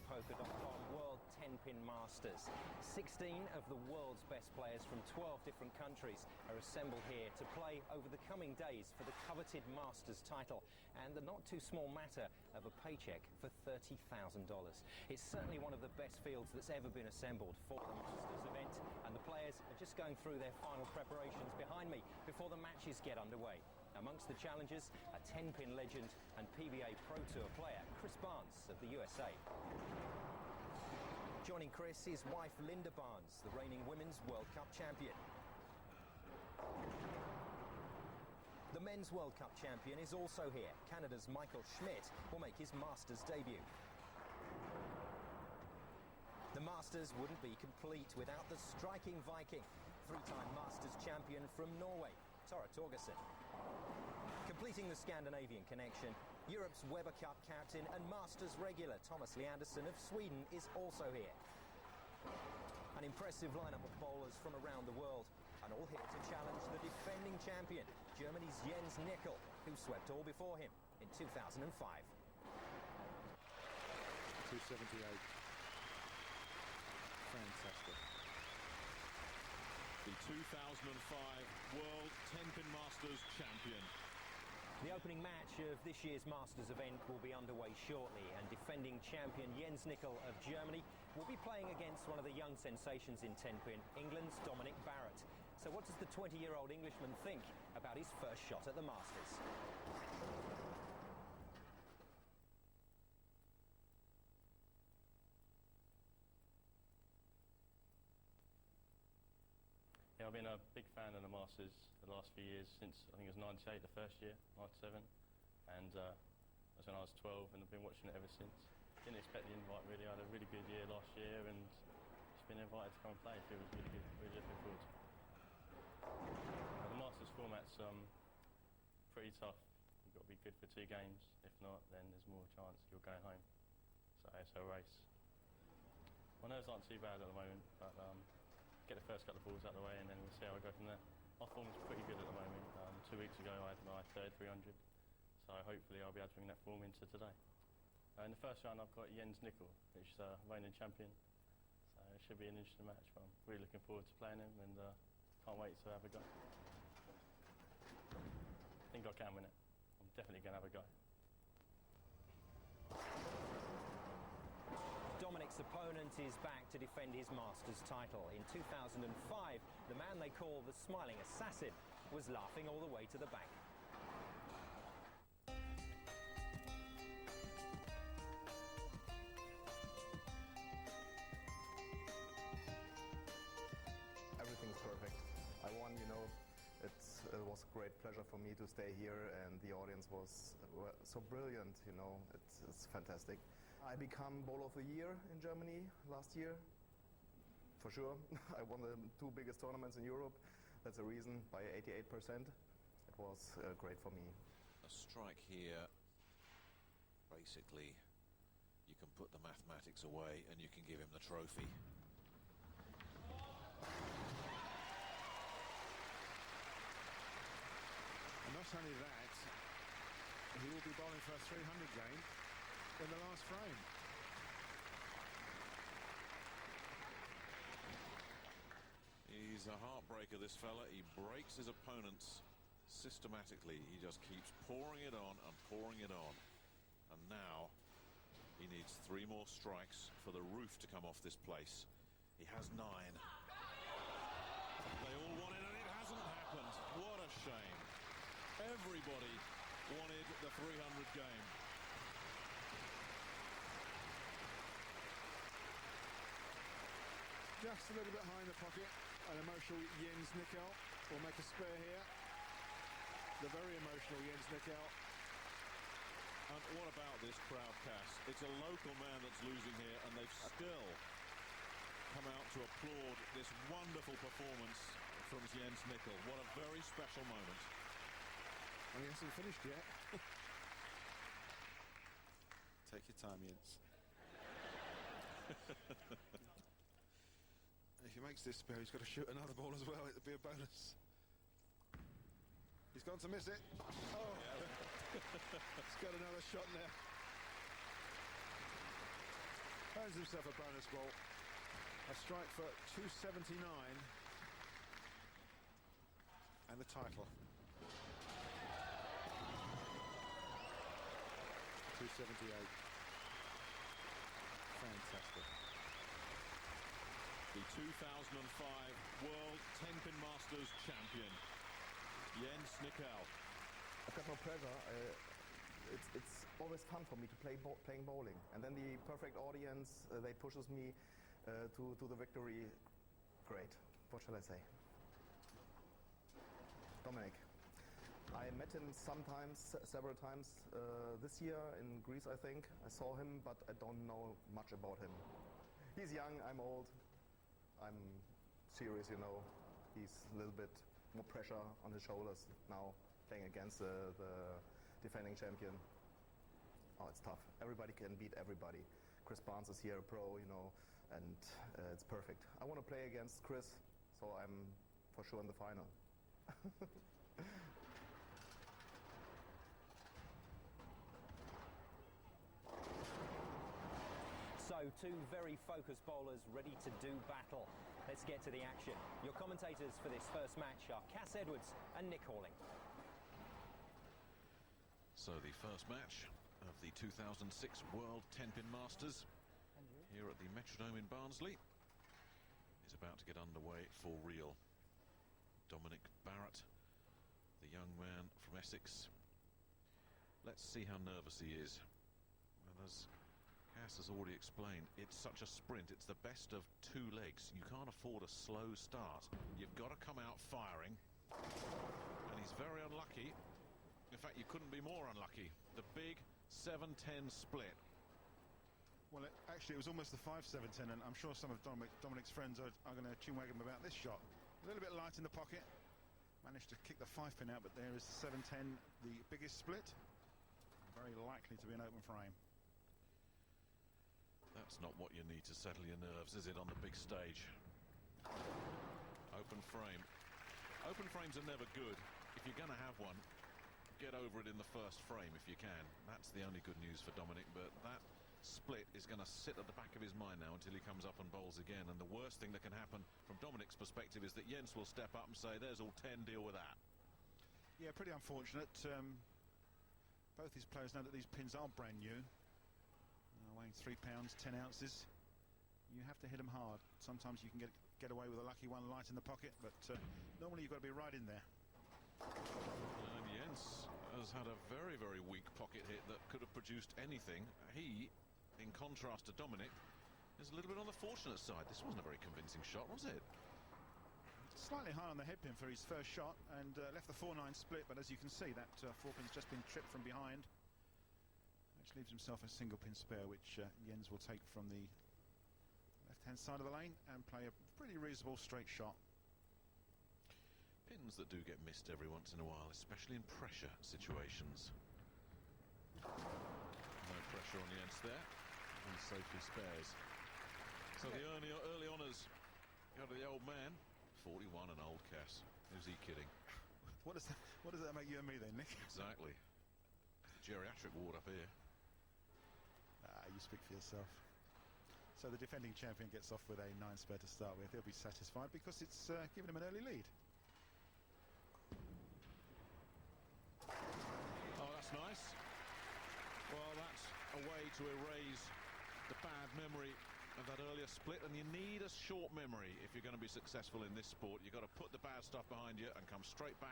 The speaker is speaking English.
Poker.com World 10-Pin Masters. 16 of the world's best players from 12 different countries are assembled here to play over the coming days for the coveted Masters title and the not too small matter of a paycheck for $30,000. It's certainly one of the best fields that's ever been assembled for the Masters event, and the players are just going through their final preparations behind me before the matches get underway. Amongst the challengers, a 10-pin legend and PBA Pro Tour player, Chris Barnes of the USA. Joining Chris is wife Linda Barnes, the reigning Women's World Cup champion. The Men's World Cup champion is also here. Canada's Michael Schmidt will make his Masters debut. The Masters wouldn't be complete without the striking Viking, three-time Masters champion from Norway, Tore Torgersen. Completing the Scandinavian connection, Europe's Weber Cup captain and Masters regular Thomas Leanderson of Sweden is also here. An impressive lineup of bowlers from around the world, and all here to challenge the defending champion, Germany's Jens Nickel, who swept all before him in 2005. 278. Fantastic. The 2005 World 10-Pin Masters champion. The opening match of this year's Masters event will be underway shortly, and defending champion Jens Nickel of Germany will be playing against one of the young sensations in 10-pin, England's Dominic Barrett. So what does the 20-year-old Englishman think about his first shot at the Masters? Yeah, I've been a big fan of the Masters the last few years, since I think it was 98 the first year, 97, and that's when I was 12, and I've been watching it ever since. Didn't expect the invite really. I had a really good year last year and just been invited to come and play. It was really good, really looking forward to it. The Masters format's pretty tough. You've got to be good for 2 games. If not, then there's more chance you're going home. So it's a race. My nerves aren't too bad at the moment, but get the first couple of balls out of the way and then we'll see how we go from there. My form is pretty good at the moment. 2 weeks ago I had my third 300, so hopefully I'll be able to bring that form into today. In the first round I've got Jens Nickel, which is a reigning champion, so it should be an interesting match, but I'm really looking forward to playing him and can't wait to have a go. I think I can win it. I'm definitely going to have a go. Dominic's opponent is back to defend his Masters title. In 2005, the man they call the Smiling Assassin was laughing all the way to the bank. Everything's perfect. I won, you know. It was a great pleasure for me to stay here, and the audience was so brilliant, you know. It's fantastic. I became Bowler of the Year in Germany last year, for sure. I won the 2 biggest tournaments in Europe. That's a reason, by 88%. It was great for me. A strike here, basically, you can put the mathematics away and you can give him the trophy. And not only that, he will be bowling for a 300 game in the last frame. He's a heartbreaker, this fella. He breaks his opponents systematically. He just keeps pouring it on and pouring it on. And now he needs 3 more strikes for the roof to come off this place. He has 9. They all want it and it hasn't happened. What a shame. Everybody wanted the 300 game. Just a little bit high in the pocket. An emotional Jens Nickel will make a spare here. The very emotional Jens Nickel. And what about this crowd, Cass? It's a local man that's losing here, and they've still come out to applaud this wonderful performance from Jens Nickel. What a very special moment. And he hasn't finished yet. Take your time, Jens. If he makes this spare, he's got to shoot another ball as well. It'll be a bonus. He's gone to miss it. Oh, yeah. He's got another shot now. Earns himself a bonus ball. A strike for 279. And the title. 278. Fantastic. The 2005 World 10-pin Masters champion, Jens Nickel. I've got no pressure. It's always fun for me to playing bowling, and then the perfect audience they pushes me to the victory. Great. What shall I say? Dominic. I met him several times this year in Greece, I think. I saw him, but I don't know much about him. He's young, I'm old. I'm serious, you know. He's a little bit more pressure on his shoulders now, playing against the defending champion. Oh, it's tough. Everybody can beat everybody. Chris Barnes is here, a pro, you know, and it's perfect. I want to play against Chris, so I'm for sure in the final. So, two very focused bowlers ready to do battle. Let's get to the action. Your commentators for this first match are Cass Edwards and Nick Halling. So the first match of the 2006 World 10-pin Masters here at the Metrodome in Barnsley is about to get underway for real. Dominic Barrett, the young man from Essex. Let's see how nervous he is. Well, as Cass has already explained, it's such a sprint. It's the best of two legs. You can't afford a slow start. You've got to come out firing. And he's very unlucky. In fact, you couldn't be more unlucky. The big 7-10 split. Well, actually, it was almost the 5-7-10, and I'm sure some of Dominic's friends are going to chinwag him about this shot. A little bit light in the pocket. Managed to kick the 5-pin out, but there is the 7-10, the biggest split. Very likely to be an open frame. That's not what you need to settle your nerves, is it, on the big stage? Open frame. Open frames are never good. If you're going to have one, get over it in the first frame if you can. That's the only good news for Dominic, but that split is going to sit at the back of his mind now until he comes up and bowls again. And the worst thing that can happen from Dominic's perspective is that Jens will step up and say, there's all 10, deal with that. Yeah, pretty unfortunate. Both these players know that these pins are brand new. Weighing 3 pounds, 10 ounces. You have to hit them hard. Sometimes you can get away with a lucky one light in the pocket, but normally you've got to be right in there. And Jens has had a very, very weak pocket hit that could have produced anything. He, in contrast to Dominic, is a little bit on the fortunate side. This wasn't a very convincing shot, was it? Slightly high on the headpin for his first shot, and left the 4-9 split, but as you can see, that 4-pin's just been tripped from behind. Which leaves himself a single pin spare, which Jens will take from the left-hand side of the lane and play a pretty reasonable straight shot. Pins that do get missed every once in a while, especially in pressure situations. No pressure on Jens there, and safely spares. So the early honours go to the old man. 41 and old Cass. Who's he kidding? What does that make you and me then, Nick? Exactly. Geriatric ward up here. You speak for yourself. So the defending champion gets off with a 9 spare to start with. He'll be satisfied because it's given him an early lead. Oh, that's nice. Well, that's a way to erase the bad memory of that earlier split, and you need a short memory if you're going to be successful in this sport. You've got to put the bad stuff behind you and come straight back